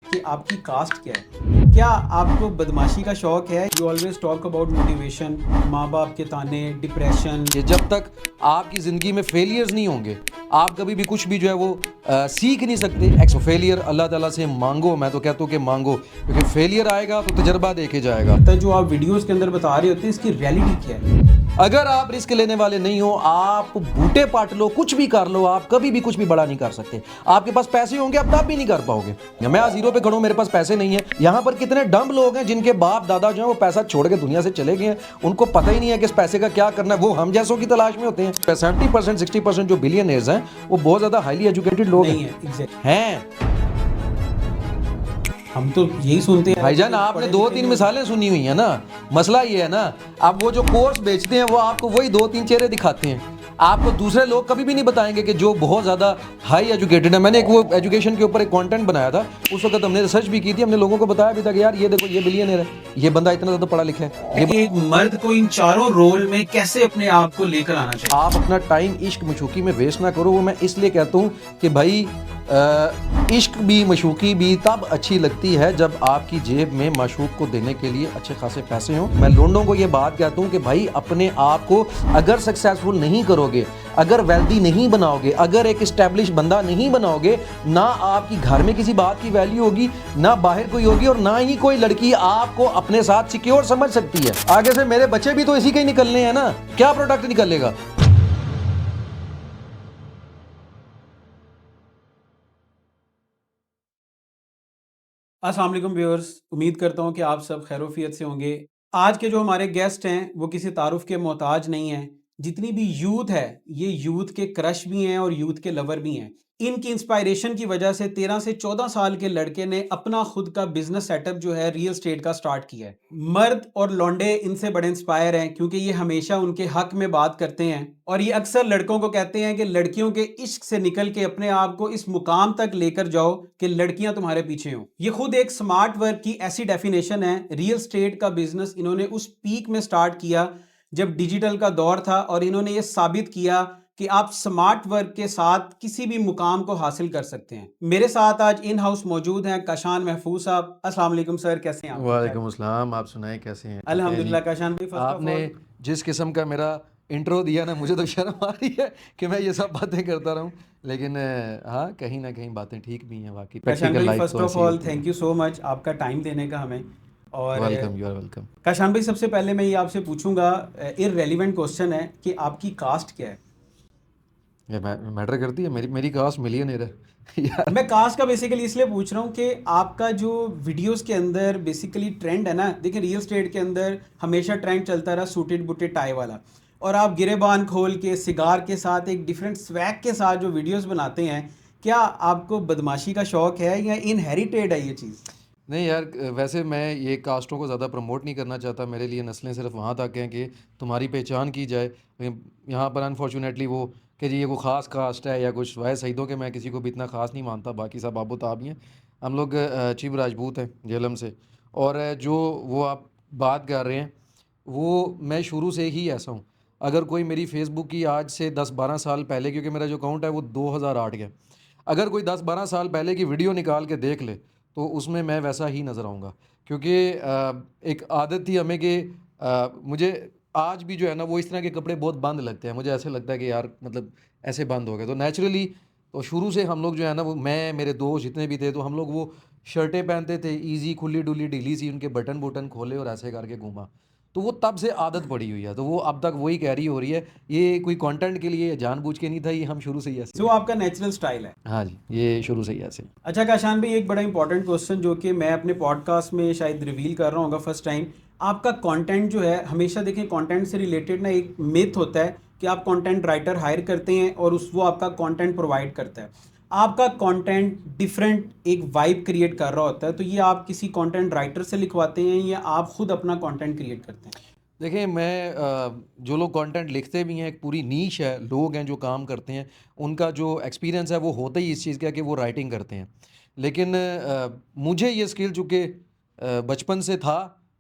कि आपकी कास्ट क्या है। क्या आपको बदमाशी का शौक है? You always talk about motivation, माँ बाप के ताने, डिप्रेशन। कि जब तक आपकी ज़िंदगी में फेलियर्स नहीं होंगे आप कभी भी कुछ भी जो है वो सीख नहीं सकते। एक्स फेलियर अल्लाह ताला से मांगो, मैं तो कहता हूँ कि मांगो, क्योंकि फेलियर आएगा तो तजर्बा देखे जाएगा। तो जो आप वीडियोस के अंदर बता रहे होते हैं इसकी रियलिटी क्या है? अगर आप रिस्क लेने वाले नहीं हो, आप बूटे पाट लो, कुछ भी कर लो, आप कभी भी कुछ भी बड़ा नहीं कर सकते। आपके पास पैसे होंगे आप तब भी नहीं कर पाओगे। मैं आज जीरो पे खड़ा हूं, मेरे पास पैसे नहीं है। यहाँ पर कितने डम्ब लोग हैं जिनके बाप दादा जो है वो पैसा छोड़ के दुनिया से चले गए हैं, उनको पता ही नहीं है कि इस पैसे का क्या करना है। वो हम जैसों की तलाश में होते हैं। 70% 60% जो बिलियनर्स हैं वो बहुत ज्यादा हाईली एजुकेटेड लोग नहीं है एग्जैक्ट हैं। हम तो यही सुनते हैं भाईजान आपने दो तीन मिसालें सुनी हुई है ना। मसला ये है ना, अब वो जो कोर्स बेचते हैं वो आपको वही दो तीन चेहरे दिखाते हैं। आपको दूसरे लोग कभी भी नहीं बताएंगे कि जो बहुत ज़्यादा हाई एजुकेटेड है। मैंने एक वो एजुकेशन के ऊपर एक कंटेंट बनाया था, उस वक्त हमने रिसर्च भी की थी, हमने लोगों को बताया भी था कि यार ये देखो ये बिलियनर है, ये बंदा इतना ज़्यादा पढ़ा लिखा है। एक मर्द को इन चारों रोल में कैसे अपने आप को लेकर आना चाहिए? आप अपना टाइम इश्क मशूकी में वेस्ट ना करो। वो मैं इसलिए कहता हूँ कि भाई इश्क भी मशूकी भी तब अच्छी लगती है जब आपकी जेब में माशूक को देने के लिए अच्छे खासे पैसे हों। मैं लोगों को ये बात कहता हूँ कि भाई अपने आप को अगर सक्सेसफुल नहीं करोगे, अगर वेल्दी नहीं बनाओगे, अगर एक इस्टेब्लिश बंदा नहीं बनाओगे, ना आपकी घर में किसी बात की वैल्यू होगी, ना बाहर कोई होगी, और ना ही कोई लड़की आपको अपने साथ सिक्योर समझ सकती है। आगे से मेरे बच्चे भी तो इसी के ही निकलने हैं ना, क्या प्रोडक्ट निकलेगा। अस्सलाम वालेकुम व्यूअर्स, उम्मीद करता हूँ कि आप सब खैरोफियत से होंगे। आज के जो हमारे गेस्ट हैं वो किसी तारुफ के मोहताज नहीं हैं। जितनी भी यूथ है ये यूथ के क्रश भी हैं और यूथ के लवर भी हैं। इनकी इंस्पायरेशन की वजह से 13 से 14 साल के लड़के ने अपना खुद का बिजनेस सेटअप जो है रियल स्टेट का स्टार्ट किया है। मर्द और लौंडे इनसे बड़े इंस्पायर हैं क्योंकि ये हमेशा उनके हक में बात करते हैं और ये अक्सर लड़कों को कहते हैं कि लड़कियों के इश्क से निकल के अपने आप को इस मुकाम तक लेकर जाओ कि लड़कियां तुम्हारे पीछे हों। ये खुद एक स्मार्ट वर्क की ऐसी डेफिनेशन है। रियल स्टेट का बिजनेस इन्होंने उस पीक में स्टार्ट किया जब डिजिटल का दौर था और इन्होंने ये साबित किया कि आप स्मार्ट वर्क के साथ किसी भी मुकाम को हासिल कर सकते हैं। मेरे साथ आज इन हाउस मौजूद हैं काशान महफूज साहब। अस्सलाम वालेकुम सर, कैसे हैं आप? वालेकुम अस्सलाम, आप सुनाएं कैसे हैं, ठीक हैं जी। अल्हम्दुलिल्लाह काशान भाई, फर्स्ट ऑफ आपने ऑल जिस किस्म का मेरा इंट्रो दिया ना, मुझे तो शर्म आ रही है कि मैं ये सब बातें करता रहूं, लेकिन हाँ कहीं ना कहीं बातें ठीक भी हैं। वाकई काशान प्रैक्टिकल भाई, लाइफ फर्स्ट तो ऑफ ऐसी ही ऑल होती है। थैंक यू सो मच आपका टाइम देने का हमें। और welcome, you are welcome. Kashan भाई, सबसे पहले मैं ये आपसे पूछूंगा, इररेलेवेंट क्वेश्चन है कि आपकी कास्ट क्या है? ये मैटर करती है, मेरी मेरी कास्ट मिलियनेयर है यार। मैं कास्ट का बेसिकली इसलिए पूछ रहा हूँ कि आपका जो वीडियोस के अंदर बेसिकली ट्रेंड है ना, देखिए रियल स्टेट के अंदर हमेशा ट्रेंड चलता रहा सूटेड बुटेड टाई वाला, और आप गिरेबान खोल के सिगार के साथ एक डिफरेंट स्वैग के साथ जो वीडियोस बनाते हैं। क्या आपको बदमाशी का शौक है या इनहेरिटेड है ये चीज़? नहीं यार, वैसे मैं ये कास्टों को ज़्यादा प्रमोट नहीं करना चाहता। मेरे लिए नस्लें सिर्फ वहाँ तक हैं कि तुम्हारी पहचान की जाए। यहाँ पर अनफॉर्चुनेटली वो कि जी ये कोई ख़ास कास्ट है या कुछ, वाय सही दो कि मैं किसी को भी इतना ख़ास नहीं मानता, बाकी सब आबो ताब ही हैं। हम लोग चीब राजपूत हैं जेलम से। और जो वो आप बात कर रहे हैं वो मैं शुरू से ही ऐसा हूँ। अगर कोई मेरी फेसबुक की आज से 10-12 साल पहले, क्योंकि मेरा जो अकाउंट है वो 2008 का, अगर कोई 10-12 साल पहले की वीडियो निकाल के देख ले तो उसमें मैं वैसा ही नज़र आऊँगा। क्योंकि एक आदत थी हमें कि मुझे आज भी जो है ना वो इस तरह के कपड़े बहुत बंद लगते हैं। मुझे ऐसे लगता है कि यार मतलब ऐसे बंद हो गए, तो नेचुरली तो शुरू से हम लोग जो है ना वो, मैं मेरे दोस्त जितने भी थे, तो हम लोग वो शर्टें पहनते थे ईजी, खुली डुली ढीली सी, उनके बटन बुटन खोले और ऐसे करके घूमा। तो वो तब से आदत पड़ी हुई है, तो वो अब तक वही कैरी हो रही है। ये कोई कंटेंट के लिए जानबूझ के नहीं था, ये हम शुरू से ही ऐसे जो हैं। आपका नेचुरल स्टाइल है। हाँ जी, ये शुरू से ही ऐसे हैं। अच्छा काशान भाई, एक बड़ा इंपॉर्टेंट क्वेश्चन जो कि मैं अपने पॉडकास्ट में शायद रिवील कर रहा हूँ फर्स्ट टाइम। आपका कंटेंट जो है, हमेशा देखें कंटेंट से रिलेटेड ना एक मिथ होता है कि आप कंटेंट राइटर हायर करते हैं और उस वो आपका कंटेंट प्रोवाइड करता है। आपका कंटेंट डिफरेंट एक वाइब क्रिएट कर रहा होता है, तो ये आप किसी कंटेंट राइटर से लिखवाते हैं या आप खुद अपना कंटेंट क्रिएट करते हैं? देखिए मैं जो लोग कंटेंट लिखते भी हैं, एक पूरी नीश है, लोग हैं जो काम करते हैं, उनका जो एक्सपीरियंस है वो होता ही इस चीज़ का है कि वो राइटिंग करते हैं। लेकिन मुझे ये स्किल चूँकि बचपन से था,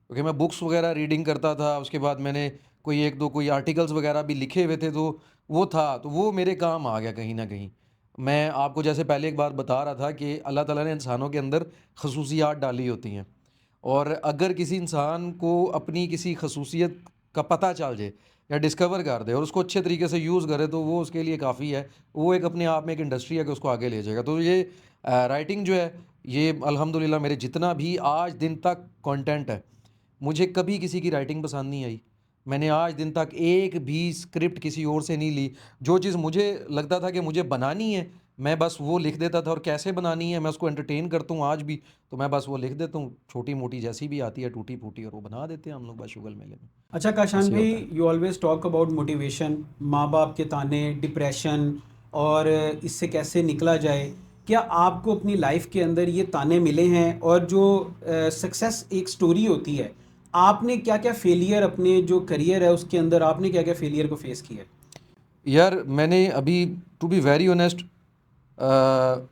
क्योंकि मैं बुक्स वगैरह रीडिंग करता था, उसके बाद मैंने कोई एक दो कोई आर्टिकल्स वगैरह भी लिखे हुए थे, तो वो था, तो वो मेरे काम आ गया कहीं ना कहीं। मैं आपको जैसे पहले एक बात बता रहा था कि अल्लाह ताला ने इंसानों के अंदर खसूसियात डाली होती हैं, और अगर किसी इंसान को अपनी किसी खसूसियत का पता चल जाए या डिस्कवर कर दे और उसको अच्छे तरीके से यूज़ करे, तो वो उसके लिए काफ़ी है। वो एक अपने आप में एक इंडस्ट्री है कि उसको आगे ले जाएगा। तो ये राइटिंग जो है, ये अल्हम्दुलिल्लाह मेरे जितना भी आज दिन तक कंटेंट है, मुझे कभी किसी की राइटिंग पसंद नहीं आई। मैंने आज दिन तक एक भी स्क्रिप्ट किसी और से नहीं ली। जो चीज़ मुझे लगता था कि मुझे बनानी है, मैं बस वो लिख देता था, और कैसे बनानी है मैं उसको एंटरटेन करता हूँ आज भी, तो मैं बस वो लिख देता हूँ, छोटी-मोटी जैसी भी आती है टूटी-फूटी, और वो बना देते हैं हम लोग बस शुगल मेले में। अच्छा काशान ऐसे भाई, होता है। You always talk about motivation, माँ बाप के ताने, डिप्रेशन, और इससे कैसे निकला जाए। क्या आपको अपनी लाइफ के अंदर ये ताने मिले हैं? और जो सक्सेस एक स्टोरी होती है, आपने क्या क्या फेलियर, अपने जो करियर है उसके अंदर आपने क्या क्या फेलियर को फेस किया है? यार मैंने अभी, टू बी वेरी ऑनेस्ट, अ,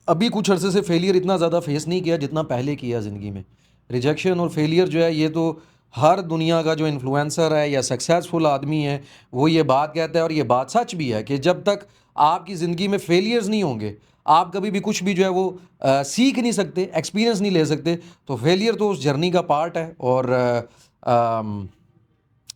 अभी कुछ अरसे से फेलियर इतना ज़्यादा फेस नहीं किया जितना पहले किया ज़िंदगी में। रिजेक्शन और फेलियर जो है, ये तो हर दुनिया का जो इन्फ्लुएंसर है या सक्सेसफुल आदमी है, वो ये बात कहता है, और ये बात सच भी है कि जब तक आपकी ज़िंदगी में फेलियर्स नहीं होंगे, आप कभी भी कुछ भी जो है वो सीख नहीं सकते, एक्सपीरियंस नहीं ले सकते। तो फेलियर तो उस जर्नी का पार्ट है, और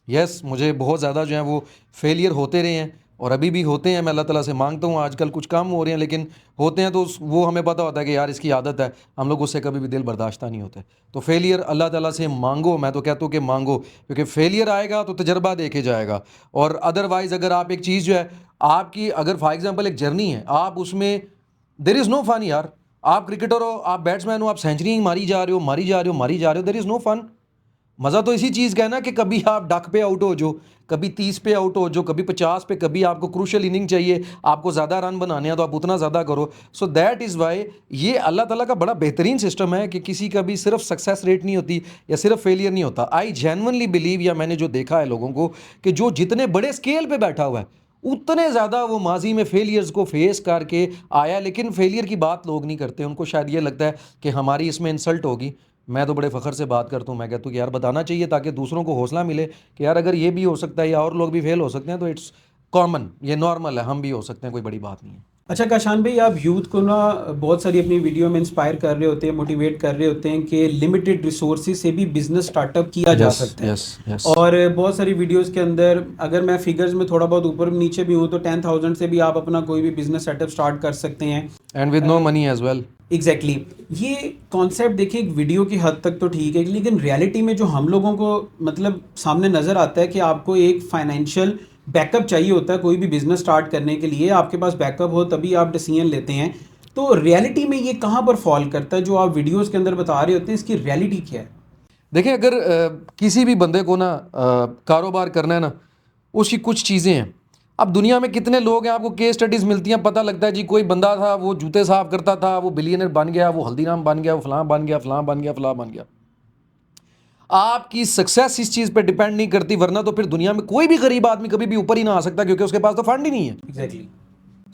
यस, मुझे बहुत ज़्यादा जो है वो फेलियर होते रहे हैं, और अभी भी होते हैं। मैं अल्लाह ताला से मांगता हूँ, आजकल कुछ कम हो रहे हैं, लेकिन होते हैं तो वो हमें पता होता है कि यार इसकी आदत है, हम लोग उससे कभी भी दिल बर्दाश्त नहीं होते। तो फेलियर अल्लाह ताला से मांगो, मैं तो कहता हूँ कि मांगो, क्योंकि फेलियर आएगा तो तजर्बा देके जाएगा। और अदरवाइज़ अगर आप एक चीज़ जो है आपकी, अगर फॉर एग्जाम्पल एक जर्नी है, आप उसमें देर इज़ नो फन यार। आप क्रिकेटर हो, आप बैट्समैन हो, आप सेंचुरी मारी जा रहे हो, मारी जा रहे हो, मारी जा रहे हो, देर इज़ नो फन। मज़ा तो इसी चीज़ का है ना कि कभी आप डक पे आउट हो जो, कभी 30 पे आउट हो जो, कभी 50 पे, कभी आपको क्रूशियल इनिंग चाहिए, आपको ज़्यादा रन बनाने हैं तो आप उतना ज़्यादा करो। सो दैट इज़ वाई ये अल्लाह ताला का बड़ा बेहतरीन सिस्टम है कि किसी का भी सिर्फ सक्सेस रेट नहीं होती या सिर्फ फेलियर नहीं होता। आई जेन्युइनली बिलीव, या मैंने जो देखा है लोगों को, कि जो जितने बड़े स्केल पे बैठा हुआ है, उतने ज़्यादा वो माजी में फेलियर्स को फेस करके आया। लेकिन फेलियर की बात लोग नहीं करते, उनको शायद ये लगता है कि हमारी इसमें इंसल्ट होगी। मैं तो बड़े फ़ख्र से बात करता हूँ, मैं कहता हूँ कि यार बताना चाहिए, ताकि दूसरों को हौसला मिले कि यार अगर ये भी हो सकता है या और लोग भी फेल हो सकते हैं, तो इट्स कॉमन, ये नॉर्मल है, हम भी हो सकते हैं, कोई बड़ी बात नहीं है। अच्छा काशान भाई, आप यूथ को ना बहुत सारी अपनी वीडियो में इंस्पायर कर रहे होते हैं, मोटिवेट कर रहे होते हैं कि लिमिटेड रिसोर्सेज से भी बिजनेस स्टार्टअप किया जा यस, सकता है। Yes, yes. और बहुत सारी वीडियोस के अंदर, अगर मैं फिगर्स में थोड़ा बहुत ऊपर नीचे भी हूँ, तो 10,000 से भी आप अपना कोई भी बिजनेस सेटअप स्टार्ट कर सकते हैं। And with no money as well. Exactly exactly। ये कॉन्सेप्ट देखिए, एक वीडियो की हद तक तो ठीक है, लेकिन रियलिटी में जो हम लोगों को मतलब सामने नज़र आता है कि आपको एक फाइनेंशियल बैकअप चाहिए होता है कोई भी बिजनेस स्टार्ट करने के लिए। आपके पास बैकअप हो तभी आप डिसीजन लेते हैं। तो रियलिटी में ये कहाँ पर फॉल करता है जो आप वीडियोस के अंदर बता रहे होते हैं, इसकी रियलिटी क्या है? देखिए, अगर किसी भी बंदे को ना कारोबार करना है ना, उसकी कुछ चीज़ें हैं। अब दुनिया में कितने लोग हैं, आपको केस स्टडीज़ मिलती हैं, पता लगता है जी कोई बंदा था, वो जूते साफ करता था, वो बिलियनर बन गया, वो हल्दीराम बन गया, वो फलां बन गया, फलां बन गया, फलां बन गया। आपकी सक्सेस इस चीज़ पे डिपेंड नहीं करती, वरना तो फिर दुनिया में कोई भी गरीब आदमी कभी भी ऊपर ही ना आ सकता, क्योंकि उसके पास तो फंड ही नहीं है। Exactly exactly।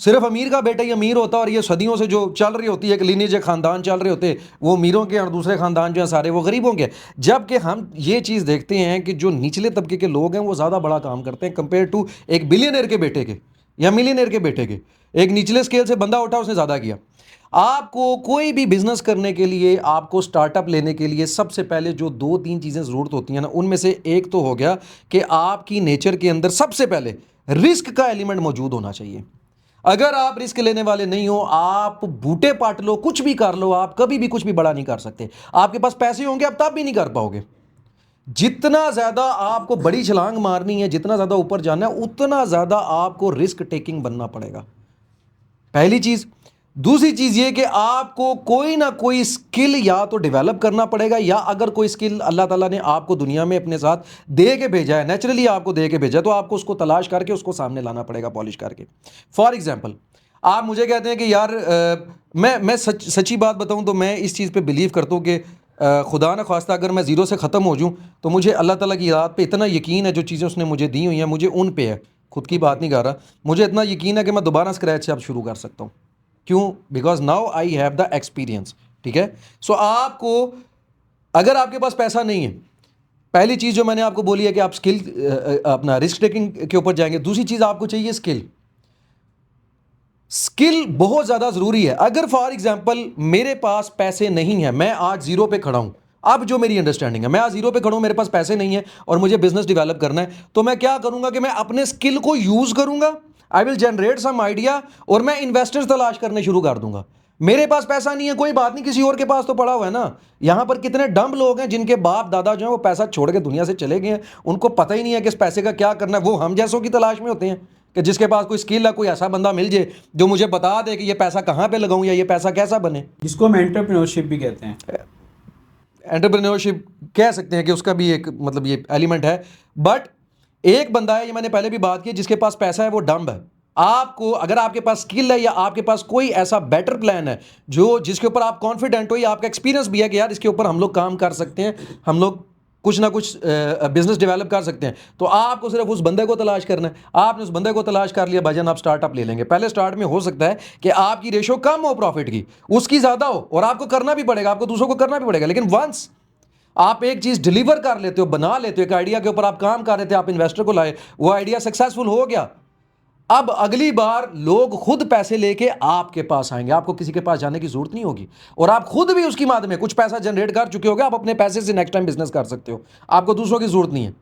सिर्फ अमीर का बेटा ही अमीर होता, और ये सदियों से जो चल रही होती है कि लीनेज खानदान चल रहे होते, वो अमीरों के, और दूसरे खानदान जो हैं सारे वो गरीबों के। जबकि हम ये चीज़ देखते हैं कि जो निचले तबके के लोग हैं वो ज़्यादा बड़ा काम करते हैं कंपेयर टू एक बिलियनर के बेटे के या मिलियनर के बेटे के। एक निचले स्केल से बंदा उठा, उसने ज़्यादा किया। आपको कोई भी बिजनेस करने के लिए, आपको स्टार्टअप लेने के लिए सबसे पहले जो दो तीन चीज़ें ज़रूरत होती हैं ना, उनमें से एक तो हो गया कि आपकी नेचर के अंदर सबसे पहले रिस्क का एलिमेंट मौजूद होना चाहिए। अगर आप रिस्क लेने वाले नहीं हो, आप बूटे पाट लो, कुछ भी कर लो, आप कभी भी कुछ भी बड़ा नहीं कर सकते। आपके पास पैसे होंगे, आप तब भी नहीं कर पाओगे। जितना ज्यादा आपको बड़ी छलांग मारनी है, जितना ज्यादा ऊपर जाना है, उतना ज्यादा आपको रिस्क टेकिंग बनना पड़ेगा, पहली चीज। दूसरी चीज ये कि आपको कोई ना कोई स्किल या तो डेवलप करना पड़ेगा, या अगर कोई स्किल अल्लाह ताला ने आपको दुनिया में अपने साथ दे के भेजा है, नेचुरली आपको दे के भेजा है, तो आपको उसको तलाश करके उसको सामने लाना पड़ेगा, पॉलिश करके। फॉर एग्जाम्पल, आप मुझे कहते हैं कि यार मैं सच्ची बात बताऊं तो मैं इस चीज़ पे बिलीव करता हूं कि खुदा न खास्ता अगर मैं ज़ीरो से ख़त्म हो जाऊं, तो मुझे अल्लाह ताला की रात पे इतना यकीन है, जो चीज़ें उसने मुझे दी हुई हैं, मुझे उन पे है, खुद की बात नहीं कर रहा, मुझे इतना यकीन है कि मैं दोबारा स्क्रैच से अब शुरू कर सकता हूँ। क्यों? Because now I have the experience. ठीक है। सो आपको, अगर आपके पास पैसा नहीं है, पहली चीज जो मैंने आपको बोली है कि आप स्किल, अपना रिस्क टेकिंग के ऊपर जाएंगे। दूसरी चीज आपको चाहिए स्किल। स्किल बहुत ज़्यादा ज़रूरी है। अगर फॉर एग्जांपल मेरे पास पैसे नहीं है, मैं आज ज़ीरो पे खड़ा हूँ, अब जो मेरी अंडरस्टैंडिंग है, मैं आज ज़ीरो पे खड़ा हूँ, मेरे पास पैसे नहीं है और मुझे बिजनेस डेवलप करना है, तो मैं क्या करूँगा कि मैं अपने स्किल को यूज़ करूँगा, I will generate some idea और मैं इन्वेस्टर्स तलाश करने शुरू कर दूंगा। मेरे पास पैसा नहीं है, कोई बात नहीं, किसी और के पास तो पड़ा हुआ है ना। यहाँ पर कितने डम्ब लोग हैं जिनके बाप दादा जो हैं वो पैसा छोड़ के दुनिया से चले गए हैं, उनको पता ही नहीं है कि इस पैसे का क्या करना है। वो हम जैसों की तलाश में होते हैं कि जिसके पास कोई स्किल है, कोई ऐसा बंदा मिल जाए जो मुझे बता दे कि ये पैसा कहाँ पे लगाऊं या ये पैसा कैसा बने। जिसको हम एंटरप्रेन्योरशिप भी कहते हैं। एंटरप्रेन्योरशिप कह सकते हैं कि उसका भी एक मतलब ये एलिमेंट है। बट एक बंदा है, ये मैंने पहले भी बात की, जिसके पास पैसा है वो डम्ब है। आपको अगर आपके पास स्किल है या आपके पास कोई ऐसा बेटर प्लान है जो जिसके ऊपर आप कॉन्फिडेंट हो या आपका एक्सपीरियंस भी है कि यार इसके ऊपर हम लोग काम कर सकते हैं, हम लोग कुछ ना कुछ बिजनेस डेवलप कर सकते हैं, तो आपको सिर्फ उस बंदे को तलाश करना है। आपने उस बंदे को तलाश कर लिया, भाईजान आप स्टार्टअप ले लेंगे। पहले स्टार्ट में हो सकता है कि आपकी रेशो कम हो प्रॉफिट की, उसकी ज़्यादा हो, और आपको करना भी पड़ेगा, आपको दूसरों को करना भी पड़ेगा। लेकिन वंस आप एक चीज डिलीवर कर लेते हो, बना लेते हो, एक आइडिया के ऊपर आप काम कर रहे थे, आप इन्वेस्टर को लाए, वो आइडिया सक्सेसफुल हो गया, अब अगली बार लोग खुद पैसे लेके आपके पास आएंगे, आपको किसी के पास जाने की जरूरत नहीं होगी, और आप खुद भी उसकी माध्यम में कुछ पैसा जनरेट कर चुके होगे, आप अपने पैसे से नेक्स्ट टाइम बिजनेस कर सकते हो, आपको दूसरों की जरूरत नहीं है।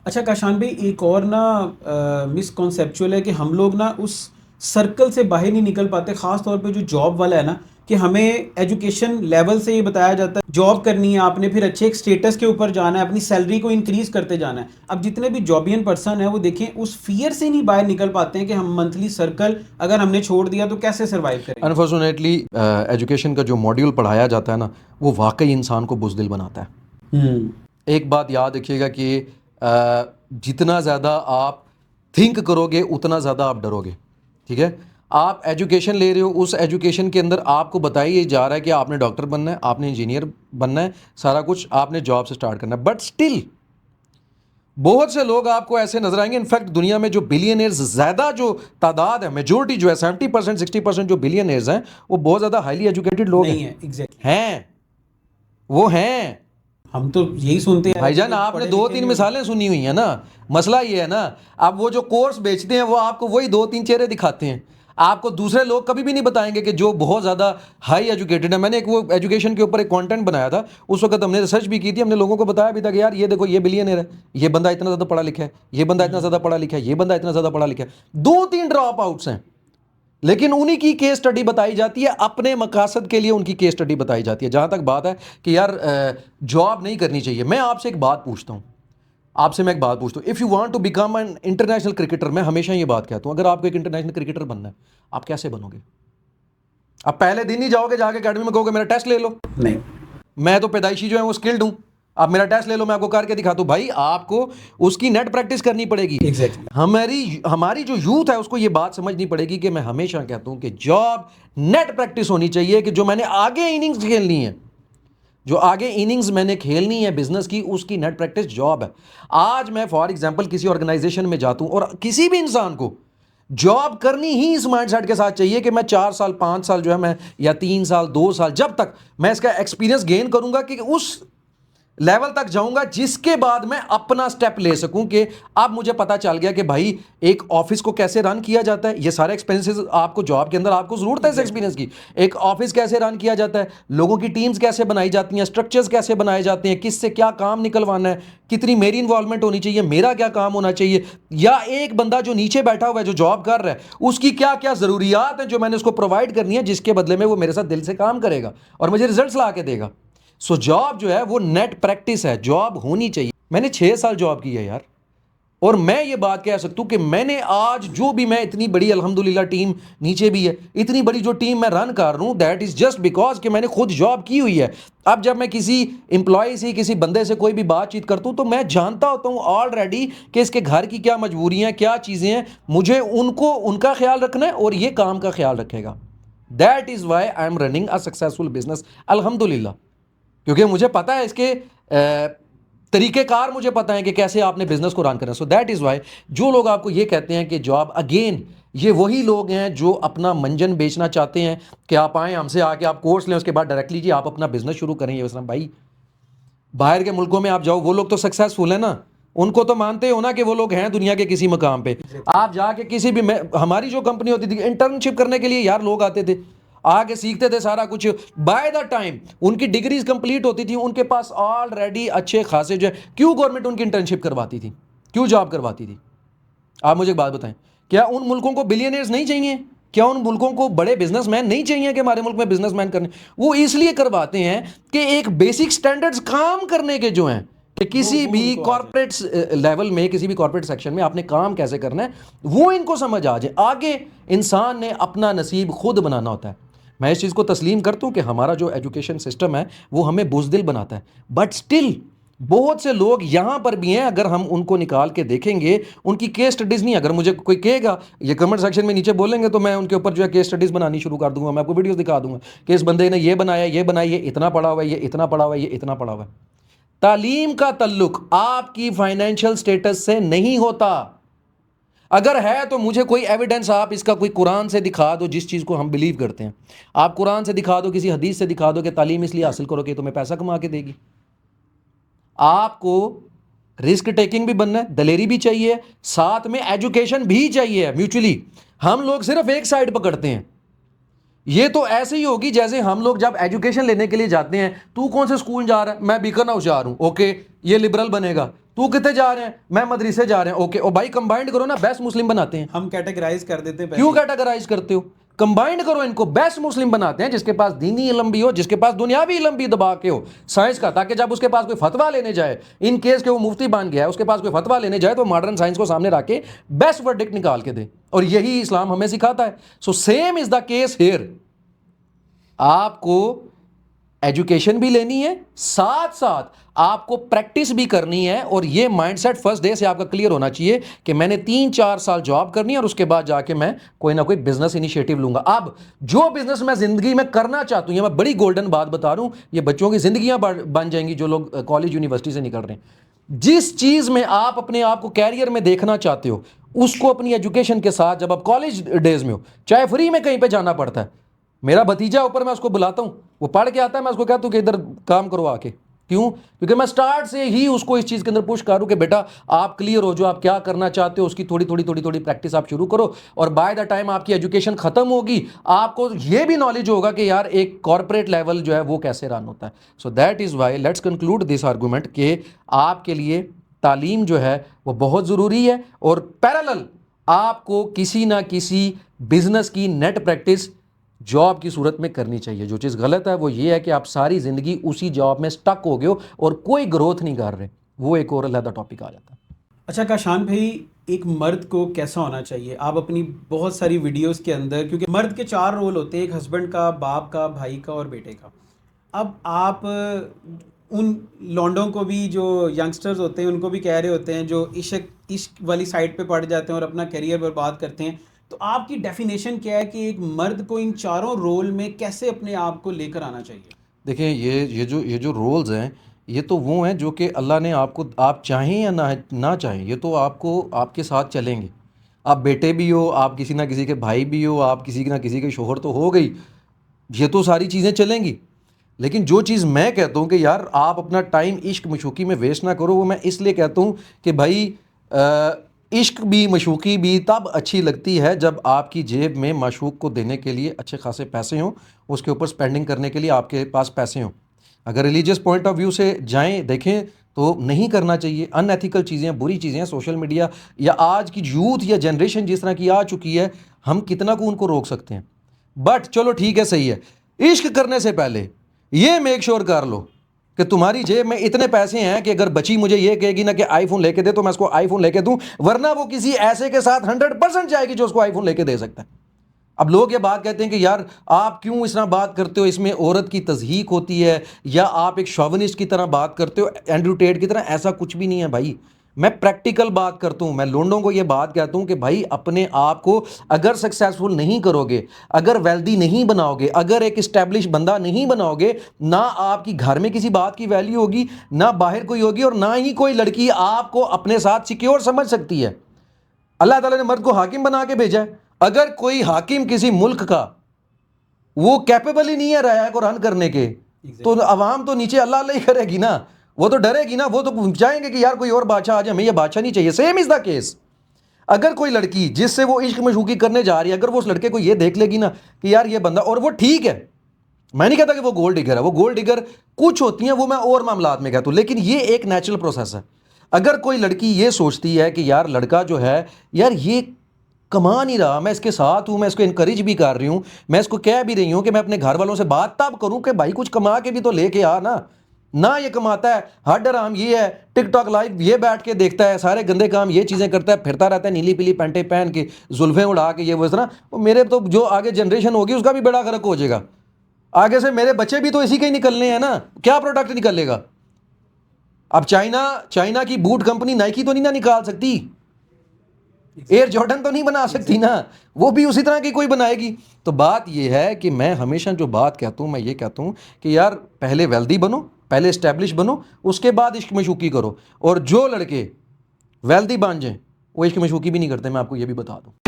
अच्छा काशान भाई, एक और ना मिसकॉन्सेप्चुअल है कि हम लोग ना उस सर्कल से बाहर नहीं निकल पाते, खास तौर पे जो जॉब वाला है ना, कि हमें एजुकेशन लेवल से ये बताया जाता है जॉब करनी है आपने, फिर अच्छे एक स्टेटस के ऊपर जाना है, अपनी सैलरी को इंक्रीज करते जाना है। अब जितने भी जॉबियन पर्सन है वो देखें उस फियर से नहीं बाहर निकल पाते हैं कि हम मंथली सर्कल अगर हमने छोड़ दिया तो कैसे सर्वाइव करेंगे। अनफॉर्चुनेटली एजुकेशन का जो मॉड्यूल पढ़ाया जाता है ना, वो वाकई इंसान को बुज़दिल बनाता है। एक बात याद रखिएगा कि जितना ज़्यादा आप थिंक करोगे उतना ज़्यादा आप डरोगे, ठीक है। आप एजुकेशन ले रहे हो, उस एजुकेशन के अंदर आपको बताया जा रहा है कि आपने डॉक्टर बनना है, आपने इंजीनियर बनना है, सारा कुछ आपने जॉब से स्टार्ट करना है, बट स्टिल बहुत से लोग आपको ऐसे नजर आएंगे। इनफैक्ट दुनिया में जो बिलियनियर्स ज़्यादा जो तादाद है, मेजोरिटी जो है 70% 60% जो बिलियनियर्स हैं वो बहुत ज़्यादा हाईली एजुकेटेड लोग नहीं है एग्जैक्टली हैं, वो हैं। हम तो यही सुनते हैं भाईजान आपने दो तीन मिसालें सुनी हुई हैं ना, मसला ये है ना, अब वो जो कोर्स बेचते हैं वो आपको वही दो तीन चेहरे दिखाते हैं, आपको दूसरे लोग कभी भी नहीं बताएंगे कि जो बहुत ज़्यादा हाई एजुकेटेड है। मैंने एक वो एजुकेशन के ऊपर एक कंटेंट बनाया था, उस वक्त हमने रिसर्च भी की थी, हमने लोगों को बताया भी था कि यार ये देखो ये बिलियनर है, ये बंदा इतना ज़्यादा पढ़ा लिखा है, ये बंदा इतना ज़्यादा पढ़ा लिखा है, ये बंदा इतना ज़्यादा पढ़ा लिखा है, दो तीन ड्रॉप आउट्स हैं, लेकिन उन्हीं की केस स्टडी बताई जाती है, अपने मकासद के लिए उनकी केस स्टडी बताई जाती है। जहाँ तक बात है कि यार जॉब नहीं करनी चाहिए, मैं आपसे एक बात पूछता हूँ, if you want to become an international cricketer, मैं हमेशा ये बात कहता हूँ, अगर आपको एक इंटरनेशनल क्रिकेटर बनना है, आप कैसे बनोगे? आप पहले दिन ही जाओगे जाके अकेडमी में कहोगे मेरा टेस्ट ले लो, नहीं, मैं तो पैदाइशी जो है वो स्किल्ड हूँ, आप मेरा टेस्ट ले लो, मैं आपको करके दिखाता हूँ। भाई आपको उसकी नेट प्रैक्टिस करनी पड़ेगी। एग्जैक्टली हमारी जो यूथ है उसको ये बात समझनी पड़ेगी कि मैं हमेशा कहता हूँ कि जॉब नेट प्रैक्टिस होनी चाहिए, कि जो मैंने आगे इनिंग्स खेलनी है, जो आगे इनिंग्स मैंने खेलनी है बिजनेस की, उसकी नेट प्रैक्टिस जॉब है। आज मैं फॉर एग्जांपल किसी ऑर्गेनाइजेशन में जाता हूँ, और किसी भी इंसान को जॉब करनी ही इस माइंडसेट के साथ चाहिए कि मैं 4 साल 5 साल जो है मैं, या 3 साल 2 साल, जब तक मैं इसका एक्सपीरियंस गेन करूंगा कि उस लेवल तक जाऊंगा जिसके बाद मैं अपना स्टेप ले सकूं कि अब मुझे पता चल गया कि भाई एक ऑफिस को कैसे रन किया जाता है। ये सारे एक्सपेंसेस आपको जॉब के अंदर आपको जरूरत है इस एक्सपीरियंस की। एक ऑफिस कैसे रन किया जाता है, लोगों की टीम्स कैसे बनाई जाती हैं, स्ट्रक्चर्स कैसे बनाए जाते हैं, किससे क्या काम निकलवाना है, कितनी मेरी इन्वॉल्वमेंट होनी चाहिए, मेरा क्या काम होना चाहिए, या एक बंदा जो नीचे बैठा हुआ है जो जॉब कर रहा है उसकी क्या क्या जरूरियात हैं जो मैंने उसको प्रोवाइड करनी है, जिसके बदले में वो मेरे साथ दिल से काम करेगा और मुझे रिजल्ट्स ला के देगा। सो जॉब जो है वो नेट प्रैक्टिस है, जॉब होनी चाहिए। मैंने 6 साल जॉब की है यार, और मैं ये बात कह सकता हूं कि मैंने आज जो भी, मैं इतनी बड़ी अल्हम्दुलिल्लाह टीम नीचे भी है, इतनी बड़ी जो टीम मैं रन कर रहा हूं, दैट इज जस्ट बिकॉज कि मैंने खुद जॉब की हुई है। अब जब मैं किसी एम्प्लॉय से, किसी बंदे से कोई भी बातचीत करता हूं तो मैं जानता होता हूं ऑलरेडी कि इसके घर की क्या मजबूरियां, क्या चीज़ें हैं, मुझे उनको उनका ख्याल रखना है और ये काम का ख्याल रखेगा। That is why I am running a successful business अल्हम्दुलिल्लाह, क्योंकि मुझे पता है इसके तरीक़ेकार, मुझे पता है कि कैसे आपने बिजनेस को रन करना। सो दैट इज़ वाई जो लोग आपको ये कहते हैं कि जॉब, अगेन ये वही लोग हैं जो अपना मंजन बेचना चाहते हैं कि आप आएँ हमसे, आके आप कोर्स लें, उसके बाद डायरेक्टली जी आप अपना बिजनेस शुरू करें। ये भाई बाहर के मुल्कों में आप जाओ, वो लोग तो सक्सेसफुल है ना, उनको तो मानते हो ना कि वो लोग हैं दुनिया के किसी मकाम पे। आप जाके किसी भी हमारी जो कंपनी होती थी, इंटर्नशिप करने के लिए यार लोग आते थे, आगे सीखते थे सारा कुछ। बाय द टाइम उनकी डिग्रीज कंप्लीट होती थी, उनके पास ऑलरेडी अच्छे खासे जो है, क्यों गवर्नमेंट उनकी इंटर्नशिप करवाती थी, क्यों जॉब करवाती थी? आप मुझे एक बात बताएं, क्या उन मुल्कों को बिलियनियर्स नहीं चाहिए? क्या उन मुल्कों को बड़े बिजनेसमैन नहीं चाहिए कि हमारे मुल्क में बिजनेसमैन करने? वो इसलिए करवाते हैं कि एक बेसिक स्टैंडर्ड्स काम करने के जो हैं, कि किसी भी उनको आ जाए। कॉर्पोरेट लेवल में, किसी भी कॉर्पोरेट सेक्शन में आपने काम कैसे करना है, वो इनको समझ आ जाए। आगे इंसान ने अपना नसीब खुद बनाना होता है। मैं इस चीज़ को तस्लीम करता हूँ कि हमारा जो एजुकेशन सिस्टम है वो हमें बुज़दिल बनाता है, बट स्टिल बहुत से लोग यहाँ पर भी हैं, अगर हम उनको निकाल के देखेंगे, उनकी केस स्टडीज़ नहीं। अगर मुझे कोई कहेगा, ये कमेंट सेक्शन में नीचे बोलेंगे, तो मैं उनके ऊपर जो है केस स्टडीज़ बनानी शुरू कर दूंगा। मैं आपको वीडियोस दिखा दूंगा कि इस बंदे ने ये बनाया, ये बनाया, ये इतना पढ़ा हुआ है, ये इतना पढ़ा हुआ है, ये इतना पढ़ा हुआ है। तालीम का तल्लुक आपकी फाइनेंशियल स्टेटस से नहीं होता। अगर है तो मुझे कोई एविडेंस आप इसका कोई कुरान से दिखा दो, जिस चीज़ को हम बिलीव करते हैं। आप कुरान से दिखा दो, किसी हदीस से दिखा दो कि तालीम इसलिए हासिल करो कि तुम्हें पैसा कमा के देगी। आपको रिस्क टेकिंग भी बनना है, दलेरी भी चाहिए, साथ में एजुकेशन भी चाहिए म्यूचुअली। हम लोग सिर्फ एक साइड पकड़ते हैं। ये तो ऐसे ही होगी जैसे हम लोग जब एजुकेशन लेने के लिए जाते हैं, तू कौन से स्कूल जा रहा है? मैं बीकानेर होशियार हूं, ओके, ये लिबरल बनेगा। तू कितने जा रहे हैं? मैं मदरसे जा रहे हैं, ओके। और भाई कंबाइंड करो ना, बेस्ट मुस्लिम बनाते हैं। हम कैटेगराइज कर देते हैं क्यों पहले। कैटेगराइज करते हो? कंबाइंड करो इनको, बेस्ट मुस्लिम बनाते हैं, जिसके पास दीनी इल्म भी हो, जिसके पास दुनियावी इल्म भी दबा के हो साइंस का, ताकि जब उसके पास कोई फतवा लेने जाए, इन केस के वो मुफ्ती बन गया है, उसके पास कोई फतवा लेने जाए तो मॉडर्न साइंस को सामने रख के बेस्ट वर्डिक्ट निकाल के दे। और यही इस्लाम हमें सिखाता है। So same is the case here. आपको एजुकेशन भी लेनी है, साथ साथ आपको प्रैक्टिस भी करनी है। और ये माइंडसेट फर्स्ट डे से आपका क्लियर होना चाहिए कि मैंने 3-4 साल जॉब करनी है और उसके बाद जाके मैं कोई ना कोई बिजनेस इनिशिएटिव लूंगा। अब जो बिजनेस मैं जिंदगी में करना चाहता हूं, ये मैं बड़ी गोल्डन बात बता रहा हूं, ये बच्चों की जिंदगियां बन जाएंगी जो लोग कॉलेज यूनिवर्सिटी से निकल रहे हैं। जिस चीज में आप अपने आप को कैरियर में देखना चाहते हो, उसको अपनी एजुकेशन के साथ, जब आप कॉलेज डेज में हो, चाहे फ्री में कहीं पर जाना पड़ता है। मेरा भतीजा ऊपर, मैं उसको बुलाता हूं, वो पढ़ के आता है, मैं उसको कहता हूं कि इधर काम करो आके। क्यों? क्योंकि मैं स्टार्ट से ही उसको इस चीज़ के अंदर पुश करूं कि बेटा आप क्लियर हो, जो आप क्या करना चाहते हो उसकी थोड़ी थोड़ी प्रैक्टिस आप शुरू करो। और बाय द टाइम आपकी एजुकेशन खत्म होगी, आपको ये भी नॉलेज होगा कि यार एक कॉर्पोरेट लेवल जो है वो कैसे रन होता है। So that is why let's conclude this argument कि आपके लिए तालीम जो है वो बहुत ज़रूरी है, और पैरेलल आपको किसी ना किसी बिजनेस की नेट प्रैक्टिस जॉब की सूरत में करनी चाहिए। जो चीज़ गलत है वो ये है कि आप सारी ज़िंदगी उसी जॉब में स्टक हो गए हो और कोई ग्रोथ नहीं कर रहे। वो एक और अलग टॉपिक आ जाता है। अच्छा काशान भाई, एक मर्द को कैसा होना चाहिए? आप अपनी बहुत सारी वीडियोस के अंदर, क्योंकि मर्द के 4 रोल होते हैं, एक हस्बैंड का, बाप का, भाई का और बेटे का। अब आप उन लौंडों को भी, जो यंगस्टर्स होते हैं, उनको भी कह रहे होते हैं, जो इश्क इश्क वाली साइड पे पड़ जाते हैं और अपना करियर बर्बाद करते हैं। तो आपकी डेफिनेशन क्या है कि एक मर्द को इन चारों रोल में कैसे अपने आप को लेकर आना चाहिए? देखिए, ये जो रोल्स हैं, ये तो वो हैं जो कि अल्लाह ने आपको, आप चाहें या ना चाहें, ये तो आपको आपके साथ चलेंगे। आप बेटे भी हो, आप किसी ना किसी के भाई भी हो, आप किसी ना किसी के शोहर तो हो गई, ये तो सारी चीज़ें चलेंगी। लेकिन जो चीज़ मैं कहता हूँ कि यार आप अपना टाइम इश्क मशूकी में वेस्ट ना करो, वो मैं इसलिए कहता हूँ कि भाई इश्क भी मशूकी भी तब अच्छी लगती है जब आपकी जेब में माशूक को देने के लिए अच्छे खासे पैसे हों, उसके ऊपर स्पेंडिंग करने के लिए आपके पास पैसे हों। अगर रिलीजियस पॉइंट ऑफ व्यू से जाएं देखें तो नहीं करना चाहिए। अनएथिकल चीज़ें, बुरी चीज़ें, सोशल मीडिया या आज की यूथ या जनरेशन जिस तरह की आ चुकी है, हम कितना को उनको रोक सकते हैं। बट चलो ठीक है, सही है, इश्क करने से पहले ये मेक श्योर कर लो कि तुम्हारी जेब में इतने पैसे हैं कि अगर बची मुझे ये कहेगी ना कि आईफोन लेके दे, तो मैं उसको आईफोन लेके दूं, वरना वो किसी ऐसे के साथ 100% जाएगी जो उसको आईफोन लेके दे सकता है। अब लोग ये बात कहते हैं कि यार आप क्यों इस तरह बात करते हो, इसमें औरत की तज़हीक होती है, या आप एक शॉविनिस्ट की तरह बात करते हो, एंड्रू टेट की तरह। ऐसा कुछ भी नहीं है भाई, मैं प्रैक्टिकल बात करता हूँ। मैं लोंडों को ये बात कहता हूँ कि भाई अपने आप को अगर सक्सेसफुल नहीं करोगे, अगर वेल्दी नहीं बनाओगे, अगर एक इस्टेब्लिश बंदा नहीं बनाओगे, ना आपकी घर में किसी बात की वैल्यू होगी, ना बाहर कोई होगी, और ना ही कोई लड़की आपको अपने साथ सिक्योर समझ सकती है। अल्लाह ताला ने मर्द को हाकिम बना के भेजा है। अगर कोई हाकिम किसी मुल्क का वो कैपेबल ही नहीं है रया को रन करने के, तो अवाम तो नीचे अल्लाह अल्लाह ही करेगी ना। वो तो डरेगी ना, वो तो चाहेंगे कि यार कोई और बादशाह आ जाए, हमें ये बादशाह नहीं चाहिए। सेम इज द केस, अगर कोई लड़की जिससे वो इश्क मशूकी करने जा रही है, अगर वो उस लड़के को ये देख लेगी ना कि यार ये बंदा, और वो ठीक है, मैं नहीं कहता कि वो गोल्ड डिगर है, वो गोल्ड डिगर कुछ होती हैं, वो मैं और मामलात में कहता हूं, लेकिन ये एक नेचुरल प्रोसेस है। अगर कोई लड़की ये सोचती है कि यार लड़का जो है, यार ये कमा नहीं रहा, मैं इसके साथ हूं, मैं इसको इनकरेज भी कर रही हूं, मैं इसको कह भी रही हूं कि मैं अपने घर वालों से बात तब करूं कि भाई कुछ कमा के भी तो लेके आ ना ये कमाता है, हर आराम ये है, टिकटॉक लाइव ये बैठ के देखता है, सारे गंदे काम ये चीज़ें करता है, फिरता रहता है नीली पीली पैंटें पहन के, जुल्फें उड़ा के, ये वो इस तरह। मेरे तो जो आगे जनरेशन होगी उसका भी बड़ा गर्क हो जाएगा, आगे से मेरे बच्चे भी तो इसी के ही निकलने हैं ना, क्या प्रोडक्ट निकलेगा। अब चाइना चाइना की बूट कंपनी नाइकी तो नहीं ना निकाल सकती, एयर जॉर्डन तो नहीं बना सकती ना, वो भी उसी तरह की कोई बनाएगी। तो बात ये है कि मैं हमेशा जो बात कहता हूँ, मैं ये कहता हूँ कि यार पहले वेल्दी बनो, पहले इस्टेब्लिश बनो, उसके बाद इश्क मशूकी करो। और जो लड़के वेल्दी बन जाएं वो इश्क मशूकी भी नहीं करते, मैं आपको ये भी बता दूँ।